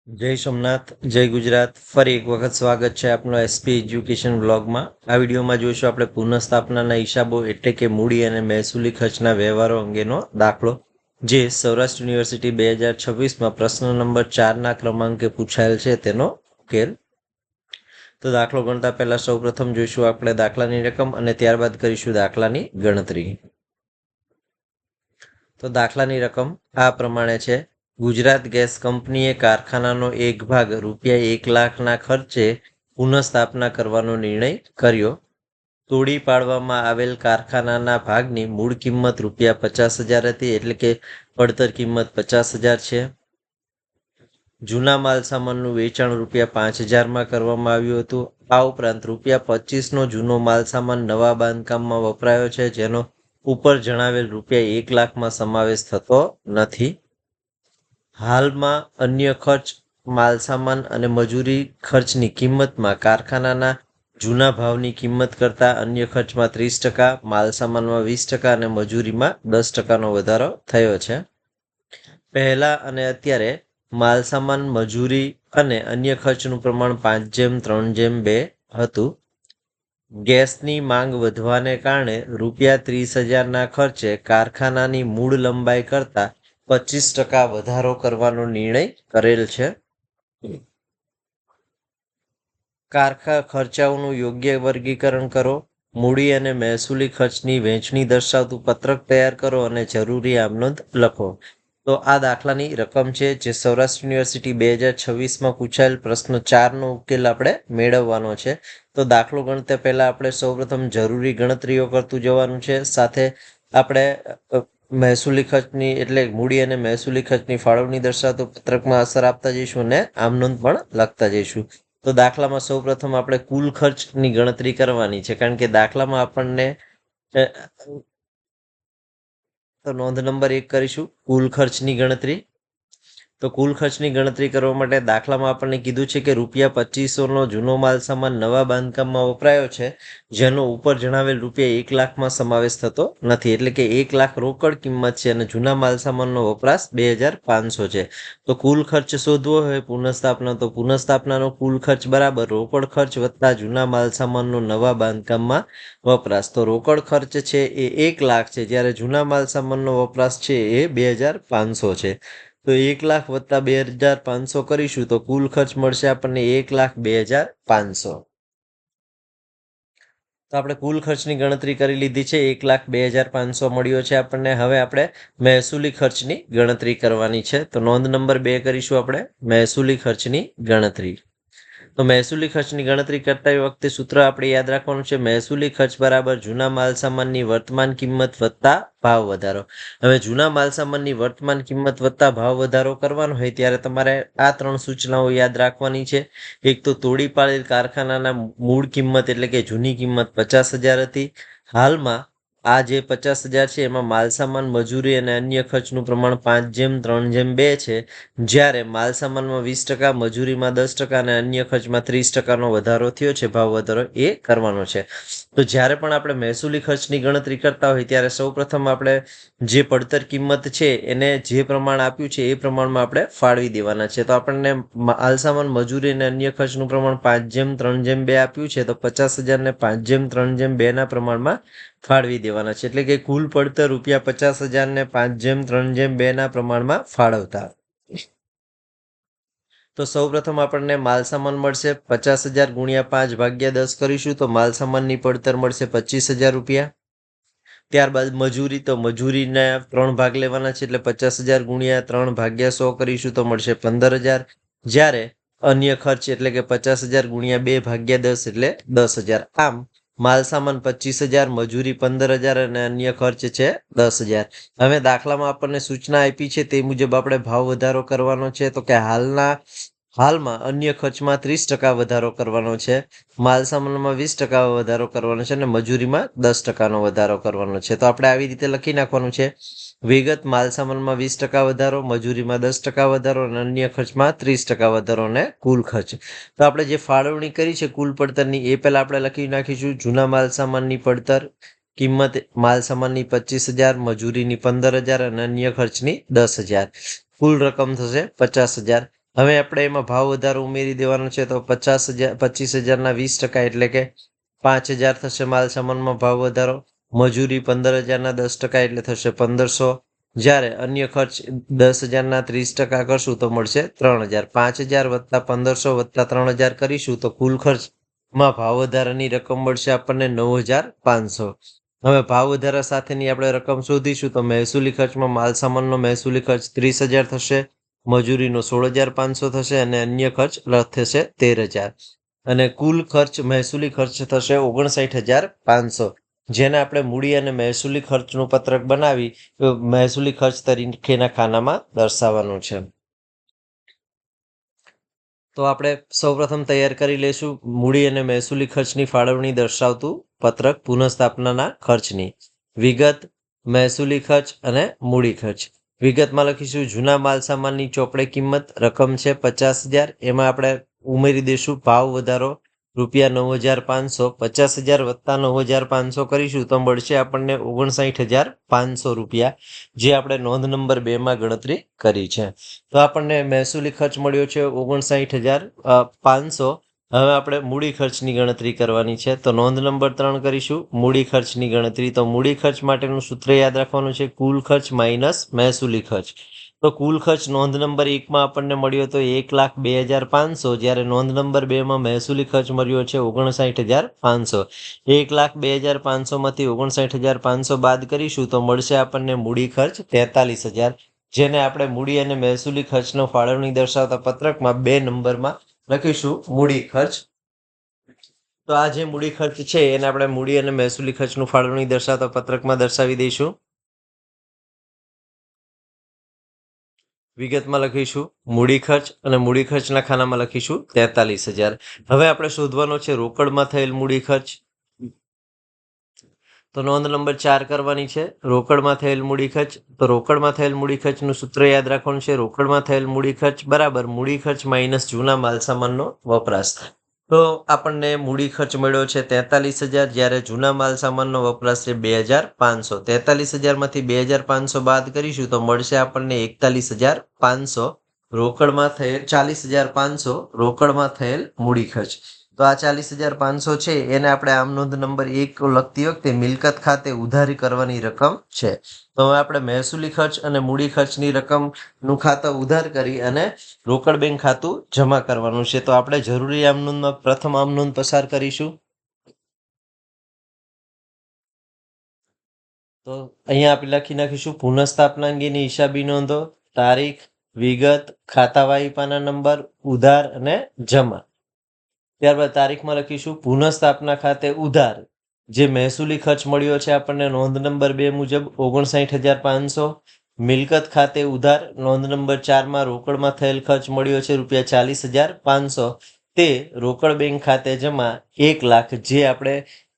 જય સોમનાથ, જય ગુજરાત. ફરી એક વખત સ્વાગત છે આપનો એસપી એજ્યુકેશન બ્લોગમાં. આ વિડીયોમાં જોઈશું આપણે પુનઃસ્થાપનાના હિસાબો એટલે કે મૂડી અને મહેસૂલી ખર્ચના વ્યવહારો અંગેનો દાખલો, જે સૌરાષ્ટ્ર યુનિવર્સિટી 2026માં પ્રશ્ન નંબર 4ના ક્રમાંકે પૂછાયેલ છે તેનો ઉકેલ. તો દાખલો ગણતા પહેલા સૌપ્રથમ જોઈશું આપણે દાખલાની રકમ અને ત્યારબાદ કરીશું દાખલાની ગણતરી. તો દાખલાની રકમ આ પ્રમાણે છે. ગુજરાત ગેસ કંપનીએ કારખાનાનો એક ભાગ ₹1,00,000ના ખર્ચે પુનઃસ્થાપના કરવાનો નિર્ણય કર્યો. તોડી પાડવામાં આવેલ કારખાનાના ભાગની મૂળ કિંમત ₹50,000 હતી, એટલે કે પડતર કિંમત 50,000 છે. જૂના માલ સામાનનું વેચાણ ₹5,000માં કરવામાં આવ્યું હતું. આ ઉપરાંત ₹25નો જૂનો માલ સામાન નવા બાંધકામમાં વપરાયો છે, જેનો ઉપર જણાવેલ ₹1,00,000માં સમાવેશ થતો નથી. હાલમાં અન્ય ખર્ચ, માલસામાન અને મજૂરી ખર્ચની કિંમતમાં કારખાનાના જૂના ભાવની કિંમત કરતાં અન્ય ખર્ચમાં 30%, માલસામાનમાં 20% અને મજૂરીમાં 10%નો વધારો થયો છે. પહેલા અને અત્યારે માલસામાન, મજૂરી અને અન્ય ખર્ચનું પ્રમાણ 5:3:2 હતું. ગેસની માંગ વધવાને કારણે ₹30,000ના ખર્ચે કારખાનાની મૂળ લંબાઈ કરતાં 25% વધારો કરવાનો નિર્ણય કરેલ છે. ખર્ચાઓનું યોગ્ય વર્ગીકરણ કરો. મૂડી અને મહેસૂલી ખર્ચની વહેંચણી દર્શાવતું પત્રક તૈયાર કરો અને જરૂરી આમનોંધ લખો. તો આ દાખલાની રકમ છે, જે સૌરાષ્ટ્ર યુનિવર્સિટી 2026માં પૂછાયેલ પ્રશ્ન 4નો ઉકેલ આપણે મેળવવાનો છે. તો દાખલો ગણતા પહેલા આપણે સૌપ્રથમ જરૂરી ગણતરીઓ કરતું જવાનું છે. સાથે આપણે મહેસૂલી ખર્ચની એટલે મૂડી અને મહેસૂલી ખર્ચની ફાળવણી દર્શાવતું પત્રકમાં અસર આપતા જઈશું અને આમનોંધ પણ લખતા જઈશું. તો દાખલામાં સૌપ્રથમ આપણે કુલ ખર્ચની ગણતરી કરવાની છે, કારણ કે દાખલામાં આપણને તો નોંધ નંબર 1 કરીશું કુલ ખર્ચની ગણતરી. તો કુલ ખર્ચની ગણતરી કરવા માટે દાખલામાં આપણને કીધું છે કે ₹2500નો જૂનો માલ સામાન નવા બાંધકામમાં વપરાયો છે, જેનો ઉપર જણાવેલ ₹1,00,000માં સમાવેશ થતો નથી, એટલે કે 1,00,000 રોકડ કિંમત છે અને જૂના માલ સામાનનો વપરાશ 2,500 છે. તો કુલ ખર્ચ શોધવો હોય પુનઃસ્થાપના, તો પુનઃસ્થાપનાનો કુલ ખર્ચ બરાબર રોકડ ખર્ચ વત્તા જૂના માલ સામાનનો નવા બાંધકામમાં વપરાશ. તો રોકડ ખર્ચ છે એ 1,00,000 છે, જ્યારે જૂના માલ સામાનનો વપરાશ છે એ 2,500 છે. તો 1,00,000 વત્તા 2,500 કરીશું તો કુલ ખર્ચ મળશે આપણને 1,02,500. તો આપણે કુલ ખર્ચની ગણતરી કરી લીધી છે, 1,02,500 મળ્યો છે આપણને. હવે આપણે મહેસૂલી ખર્ચની ગણતરી કરવાની છે. તો નોંધ નંબર 2 કરીશું આપણે મહેસૂલી ખર્ચની ગણતરી. તો મહેસૂલી ખર્ચની ગણતરી કરતા વખતે સૂત્ર આપણે યાદ રાખવાનું છે, મહેસૂલી ખર્ચ બરાબર જૂના માલ સામાનની વર્તમાન કિંમત વત્તા ભાવ વધારો. હવે જૂના માલ સામાનની વર્તમાન કિંમત વત્તા ભાવ વધારો કરવાનો હોય ત્યારે તમારે આ 3 સૂચનાઓ યાદ રાખવાની છે. એક તો તોડી પાડેલ કારખાનાના મૂળ કિંમત એટલે કે જૂની કિંમત 50,000 હતી. હાલમાં આ જે 50,000 છે એમાં માલસામાન, મજૂરી અને અન્ય ખર્ચનું પ્રમાણ 5:3:2 છે, જ્યારે માલસામાનમાં 20%, મજૂરીમાં 10% અને અન્ય ખર્ચમાં 30%નો વધારો થયો છે. ભાવ વધારો એ કરવાનો છે. તો જ્યારે પણ આપણે મહેસૂલી ખર્ચની ગણતરી કરતા હોય ત્યારે સૌપ્રથમ આપણે જે પડતર કિંમત છે એને જે પ્રમાણ આપ્યું છે એ પ્રમાણમાં આપણે ફાળવી દેવાના છે. તો આપણને માલસામાન, મજૂરી અને અન્ય ખર્ચનું પ્રમાણ 5:3:2 આપ્યું છે, તો 50,000ને 5:3:2ના પ્રમાણમાં ફાળવી દેવાના છે, એટલે કે કુલ પડતર ₹50,000ને 5:3:2ના પ્રમાણમાં ફાળવતા. તો સૌપ્રથમ આપણને માલસામાન મળશે 50,000 ગુણ્યા 5 ભાગ્યા 10 કરીશું તો માલસામાનની પડતર મળશે ₹25,000. ત્યારબાદ મજૂરી, તો મજૂરીના 3 ભાગ લેવાના છે, એટલે 50,000 ગુણ્યા 3 ભાગ્યા 100 કરીશું તો મળશે 15,000. જ્યારે અન્ય ખર્ચ એટલે કે 50,000 ગુણ્યા 2 ભાગ્યા 10 એટલે 10,000. આમ માલસામાન 25,000, મજૂરી 15,000 અને અન્ય ખર્ચ છે 10,000. હવે દાખલામાં આપણને સૂચના આપી છે તે મુજબ આપણે ભાવ વધારો કરવાનો છે. તો કે હાલમાં અન્ય ખર્ચમાં 30% વધારો કરવાનો છે, માલસામાનમાં 20% વધારો કરવાનો છે અને મજૂરીમાં 10%નો વધારો કરવાનો છે. તો આપણે આવી રીતે લખી નાખવાનું છે, વિગત માલસામાનમાં 20% વધારો, મજૂરીમાં 10% વધારો અને અન્ય ખર્ચમાં 30% વધારો અને કુલ ખર્ચ. તો આપણે જે ફાળવણી કરી છે કુલ પડતરની એ પહેલા આપણે લખી નાખીશું. જૂના માલસામાનની પડતર કિંમત માલસામાનની 25,000, મજૂરીની 15,000 અને અન્ય ખર્ચની 10,000. કુલ રકમ થશે 50,000. હવે આપણે એમાં ભાવ વધારો ઉમેરી દેવાનો છે. તો 25,000ના 20% એટલે કે 5,000 થશે માલ સામાનમાં ભાવ વધારો. મજૂરી 15,000ના 10% એટલે થશે 1,500. જ્યારે અન્ય ખર્ચ 10,000ના 30% કરશું તો મળશે 3,000. 5,000 વત્તા 1,500 વત્તા 3,000 કરીશું તો કુલ ખર્ચમાં ભાવ વધારાની રકમ મળશે આપણને 9,500. હવે ભાવ વધારા સાથેની આપણે રકમ શોધીશું તો મહેસૂલી ખર્ચમાં માલ સામાનનો મહેસૂલી ખર્ચ 30,000 થશે, મજૂરીનો 16,500 થશે અને અન્ય ખર્ચ થશે 13,000. અને કુલ ખર્ચ મહેસૂલી ખર્ચ થશે 59,500. જેને આપણે મૂડી અને મહેસૂલી ખર્ચનું પત્રક બનાવી મહેસૂલી ખર્ચ તરીકેના ખાનામાં દર્શાવવાનું છે. તો આપણે સૌપ્રથમ તૈયાર કરી લઈશું મૂડી અને મહેસૂલી ખર્ચની ફાળવણી દર્શાવતું પત્રક પુનઃસ્થાપનાના ખર્ચની. વિગત, મહેસૂલી ખર્ચ અને મૂડી ખર્ચ. વિગતમાં લખીશું જૂના માલ સામાનની ચોપડે કિંમત રકમ છે 50,000. એમાં આપણે ઉમેરી દઈશું ભાવ વધારો રૂપિયા 9,500. 50,000 વત્તા 9,500 કરીશું તો મળશે આપણને 59,500 રૂપિયા, જે આપણે નોંધ નંબર 2માં ગણતરી કરી છે. તો આપણને મહેસૂલી ખર્ચ મળ્યો છે 59,500. હવે આપણે મૂડી ખર્ચની ગણતરી કરવાની છે. તો નોંધ નંબર 3 કરીશું મૂડી ખર્ચની ગણતરી. તો મૂડી ખર્ચ માટેનું સૂત્ર યાદ રાખવાનું છે કુલ ખર્ચ માઇનસ મહેસૂલી ખર્ચ. તો કુલ ખર્ચ નોંધ નંબર 1માં આપણને મળ્યો તો 1,02,500, જ્યારે નોંધ નંબર 2માં મહેસૂલી ખર્ચ મળ્યો છે 59,500. 1,02,500 માંથી 59,500 બાદ કરીશું તો મળશે આપણને મૂડી ખર્ચ 43,000, જેને આપણે મૂડી અને મહેસૂલી ખર્ચનો ફાળવણી દર્શાવતા પત્રકમાં 2 નંબરમાં લખીશું મૂડી ખર્ચ. તો આ જે મૂડી ખર્ચ છે એને આપણે મૂડી અને મહેસૂલી ખર્ચનું ફાળવણી દર્શાવતા પત્રકમાં દર્શાવી દઈશું. વિગતમાં લખીશું મૂડી ખર્ચ અને મૂડી ખર્ચના ખાનામાં લખીશું 43,000. હવે આપણે શોધવાનો છે રોકડમાં થયેલ મૂડી ખર્ચ. તો નોંધ નંબર 4 કરવાની છે રોકડમાં થયેલ મૂડી ખર્ચ. તો રોકડમાં થયેલ મૂડી ખર્ચનું સૂત્ર યાદ રાખવાનું છે રોકડમાં થયેલ મૂડી ખર્ચ બરાબર મૂડી ખર્ચ માઇનસ જૂના માલસામાનનો વપરાશ. તો આપણને મૂડી ખર્ચ મળ્યો છે 43,000, જ્યારે જૂના માલ સામાનનો વપરાશ છે 2,500. 43,000માંથી 2,500 બાદ કરીશું તો મળશે આપણને 41,500. રોકડમાં થયેલ 40,500 રોકડમાં થયેલ મૂડી ખર્ચ. તો આ 40,500 છે એને આપણે આમ નોંધ નંબર 1 લખતી વખતે મિલકત ખાતે ઉધારી કરવાની રકમ છે. તો હવે આપણે મહેસૂલી ખર્ચ અને મૂડી ખર્ચની રકમનું ખાતું ઉધાર કરી અને રોકડ બેંક ખાતું જમા કરવાનું છે. તો આપણે જરૂરી આમ નોંધમાં પ્રથમ આમ નોંધ પસાર કરીશું. તો અહીંયા આપણે લખી નાખીશું પુનઃસ્થાપના અંગેની હિસાબી નોંધો, તારીખ, વિગત, ખાતાવાહી પાના નંબર, ઉધાર અને જમા. ત્યારબાદ તારીખમાં લખીશું પુનઃસ્થાપના ખાતે ઉધાર જે મહેસૂલી ખર્ચ મળ્યો છે આપણને નોંધ નંબર 2 મુજબ 59,500. મિલકત ખાતે ઉધાર નોંધ નંબર 4માં રોકડમાં થયેલ ખર્ચ મળ્યો છે ₹40,500. તે રોકડ બેંક ખાતે જમા 1,00,000, જે આપણે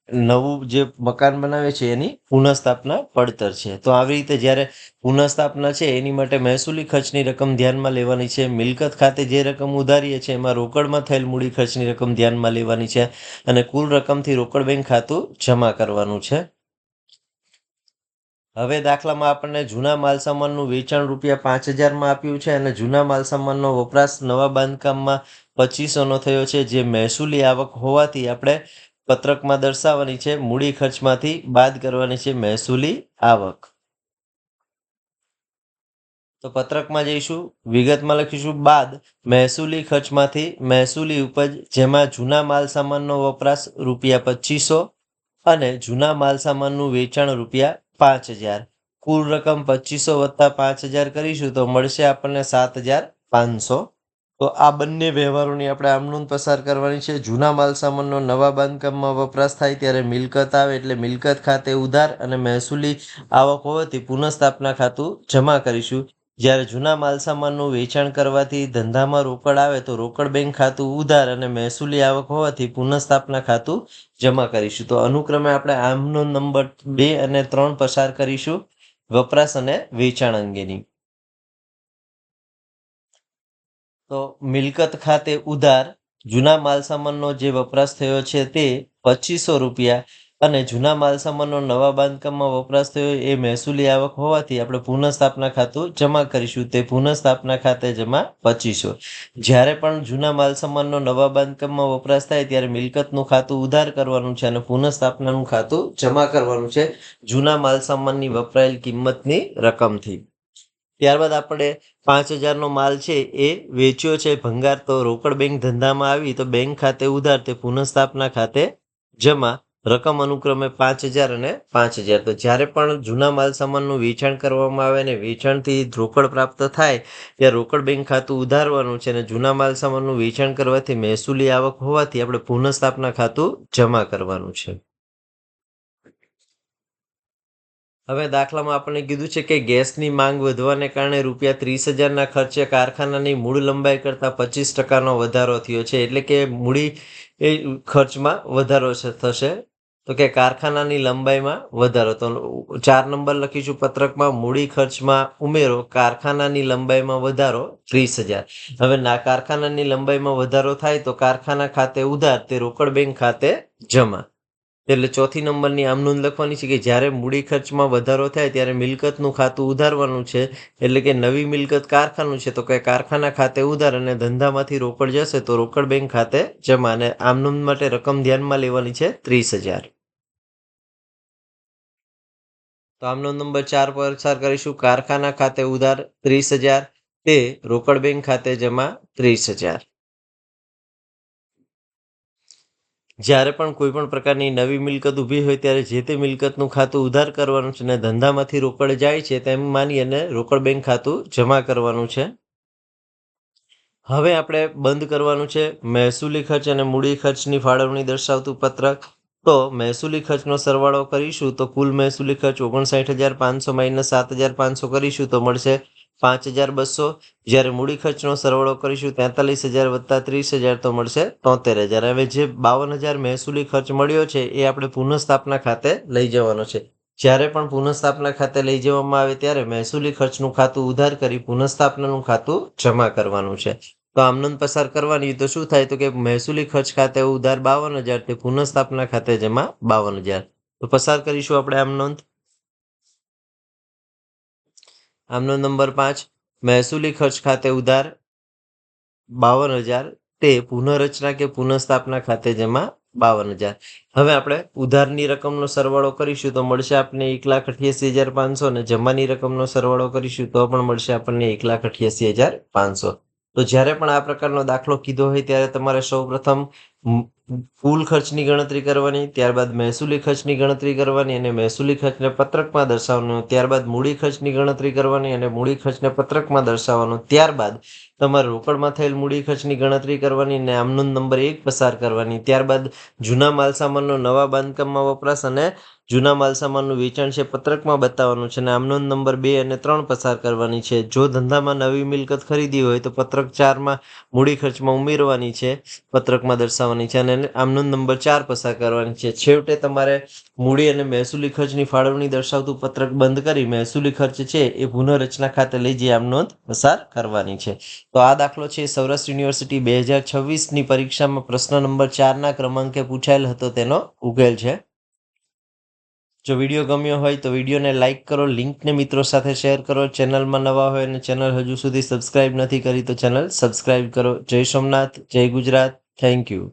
નવું જે મકાન બનાવે છે એની પુનઃસ્થાપના પડતર છે. તો આવી રીતે જ્યારે પુનઃસ્થાપના છે એની માટે મહેસૂલી ખર્ચની રકમ ધ્યાનમાં લેવાની છે. મિલકત ખાતે જે રકમ ઉધારીએ છે એમાં રોકડમાં થયેલ મૂડી ખર્ચની રકમ ધ્યાનમાં લેવાની છે અને કુલ રકમથી રોકડ બેંક ખાતું જમા કરવાનું છે. હવે દાખલામાં આપણને જૂના માલસામાનનું વેચાણ ₹5,000માં આપ્યું છે અને જૂના માલસામાનનો વપરાશ નવા બાંધકામમાં 2,500નો થયો છે, જે મહેસૂલી આવક હોવાથી આપણે પત્રકમાં દર્શાવવાની છે. મૂડી ખર્ચમાંથી બાદ કરવાની છે મહેસૂલી આવક. તો પત્રકમાં જઈશું, વિગતમાં લખીશું બાદ મહેસૂલી ખર્ચમાંથી મહેસૂલી ઉપજ, જેમાં જૂના માલ સામાનનો વપરાશ ₹2,500 અને જૂના માલ સામાનનું વેચાણ ₹5,000. કુલ રકમ 2,500 વત્તા 5,000 કરીશું તો મળશે આપણને 7,500. તો આ બંને વ્યવહારોની આપણે આમ નોંધ પસાર કરવાની છે. જૂના માલ સામાનનો નવા બાંધકામમાં વપરાશ થાય ત્યારે મિલકત આવે એટલે મિલકત ખાતે ઉધાર અને મહેસૂલી આવક હોવાથી પુનઃસ્થાપના ખાતું જમા કરીશું. જ્યારે જૂના માલસામાનનું વેચાણ કરવાથી ધંધામાં રોકડ આવે તો રોકડ બેંક ખાતું ઉધાર અને મહેસૂલી આવક હોવાથી પુનઃસ્થાપના ખાતું જમા કરીશું. તો અનુક્રમે આપણે આમનો નંબર 2 અને 3 પસાર કરીશું વપરાશ અને વેચાણ અંગેની. તો મિલકત ખાતે ઉધાર જૂના માલસામાનનો જે વપરાશ થયો છે તે ₹2,500, અને જૂના માલસામાનનો નવા બાંધકામમાં વપરાશ થયો એ મહેસૂલી આવક હોવાથી આપણે પુનઃસ્થાપના ખાતું જમા કરીશું. તે પુનઃસ્થાપના ખાતે જમા 2500. જ્યારે પણ જૂના માલસામાનનો નવા બાંધકામમાં વપરાશ થાય ત્યારે મિલકતનું ખાતું ઉધાર કરવાનું છે અને પુનઃસ્થાપનાનું ખાતું જમા કરવાનું છે જૂના માલસામાનની વપરાયેલ કિંમતની રકમથી. ત્યારબાદ આપણે 5000નો માલ છે એ વેચ્યો છે ભંગાર, તો રોકડ બેંક ધંધામાં આવી તો બેંક ખાતે ઉધાર, તે પુનઃસ્થાપના ખાતે જમા. રકમ અનુક્રમે 5000 અને 5000. તો જ્યારે પણ જૂના માલ સામાનનું વેચાણ કરવામાં આવે અને વેચાણથી રોકડ પ્રાપ્ત થાય ત્યારે રોકડ બેંક ખાતું ઉધારવાનું છે અને જૂના માલ સામાનનું વેચાણ કરવાથી મહેસૂલી આવક હોવાથી આપણે પુનઃસ્થાપના ખાતું જમા કરવાનું છે. હવે દાખલામાં આપણને કીધું છે કે ગેસની માંગ વધવાને કારણે ₹30,000ના ખર્ચે કારખાનાની મૂળ લંબાઈ કરતાં 25%નો વધારો થયો છે. એટલે કે મૂડી ખર્ચમાં વધારો થશે. તો કે કારખાનાની લંબાઈમાં વધારો. તો 4 નંબર લખીશું પત્રકમાં, મૂડી ખર્ચમાં ઉમેરો, કારખાનાની લંબાઈમાં વધારો 30,000. હવે કારખાનાની લંબાઈમાં વધારો થાય તો કારખાના ખાતે ઉધાર, તે રોકડ બેંક ખાતે જમા. એટલે ચોથી નંબરની આમ નોંધ લખવાની છે કે જ્યારે મૂડી ખર્ચમાં વધારો થાય ત્યારે મિલકતનું ખાતું ઉધારવાનું છે. એટલે કે નવી મિલકત કારખાનું છે તો કે કારખાના ખાતે ઉધાર અને ધંધામાંથી રોકડ જશે તો રોકડ બેંક ખાતે જમા. અને આમ નોંધ માટે રકમ ધ્યાનમાં લેવાની છે 30,000. તો આમ નોંધ નંબર 4 પર પસાર કરીશું. કારખાના ખાતે ઉધાર 30,000, તે રોકડ બેંક ખાતે જમા 30,000. જ્યારે પણ કોઈ પણ પ્રકારની નવી મિલકત ઊભી હોય ત્યારે જે તે મિલકતનું ખાતું ઉધાર કરવાનું છે અને ધંધામાંથી રોકડ જાય છે તેમ માની અને રોકડ બેંક ખાતું જમા કરવાનું છે. હવે આપણે બંધ કરવાનું છે મહેસૂલી ખર્ચ અને મૂડી ખર્ચની ફાળવણી દર્શાવતું પત્રક. તો મહેસૂલી ખર્ચનો સરવાળો કરીશું તો કુલ મહેસૂલી ખર્ચ 59,500 માઇનસ 7,500 કરીશું તો મળશે 5,200. જ્યારે મૂડી ખર્ચનો સરવાળો કરીશું 43,000 વત્તા 30,000 તો મળશે 73,000. હવે જે 52,000 મહેસૂલી ખર્ચ મળ્યો છે એ આપણે પુનઃસ્થાપના ખાતે લઈ જવાનો છે. જ્યારે પણ પુનઃસ્થાપના ખાતે લઈ જવામાં આવે ત્યારે મહેસૂલી ખર્ચનું ખાતું ઉધાર કરી પુનઃસ્થાપનાનું ખાતું જમા કરવાનું છે. તો આમ નોંધ પસાર કરવાની તો શું થાય તો કે મહેસૂલી ખર્ચ ખાતે ઉધાર 52,000, તે પુનઃસ્થાપના ખાતે જમા 52,000. તો પસાર કરીશું આપણે આમ નોંધ. આમ નોંધ નંબર 5, મહેસૂલી ખર્ચ ખાતે ઉધાર 52,000, તે પુનઃરચના કે પુનઃસ્થાપના ખાતે જમા 52,000. હવે આપણે ઉધારની રકમનો સરવાળો કરીશું તો મળશે આપણને 1,88,500 અને જમાની રકમનો સરવાળો કરીશું તો પણ મળશે આપણને 1,88,500. તો જ્યારે પણ આ પ્રકારનો દાખલો કીધો હોય ત્યારે તમારે સૌપ્રથમ કુલ ખર્ચની ગણતરી કરવાની, ત્યારબાદ મહેસૂલી ખર્ચની ગણતરી કરવાની અને મહેસૂલી ખર્ચને પત્રકમાં દર્શાવવાનો, ત્યારબાદ મૂડી ખર્ચની ગણતરી કરવાની અને મૂડી ખર્ચને પત્રકમાં દર્શાવવાનો, ત્યારબાદ તમારે રોકડમાં થયેલ મૂડી ખર્ચની ગણતરી કરવાની અને આમ નોંધ નંબર 1 પસાર કરવાની. ત્યારબાદ જૂના માલસામાનનો નવા બાંધકામમાં વપરાશ અને જૂના માલસામાનનું વેચાણ છે પત્રકમાં બતાવવાનું છે અને આમ નોંધ નંબર 2 અને 3 પસાર કરવાની છે. જો ધંધામાં નવી મિલકત ખરીદી હોય તો પત્રક 4માં મૂડી ખર્ચમાં ઉમેરવાની છે, પત્રકમાં દર્શાવવાની છે અને આમ નોંધ નંબર 4 પસાર કરવાની છે. છેવટે તમારે મૂડી અને મહેસૂલી ખર્ચની ફાળવણી દર્શાવતું પત્રક બંધ કરી મહેસૂલી ખર્ચ છે એ પુનઃરચના ખાતે લઈ જઈ આમ નોંધ પસાર કરવાની છે. તો આ દાખલો છે સૌરાષ્ટ્ર યુનિવર્સિટી 2026ની પરીક્ષામાં પ્રશ્ન નંબર 4ના ક્રમાંકે પૂછાયેલ હતો, તેનો ઉકેલ છે. જો વિડીયો ગમ્યો હોય તો વિડીયોને લાઇક કરો, લિંકને મિત્રો સાથે શેર કરો. ચેનલમાં નવા હોય અને ચેનલ હજુ સુધી સબસ્ક્રાઇબ નથી કરી તો ચેનલ સબસ્ક્રાઇબ કરો. જય સોમનાથ, જય ગુજરાત. Thank you.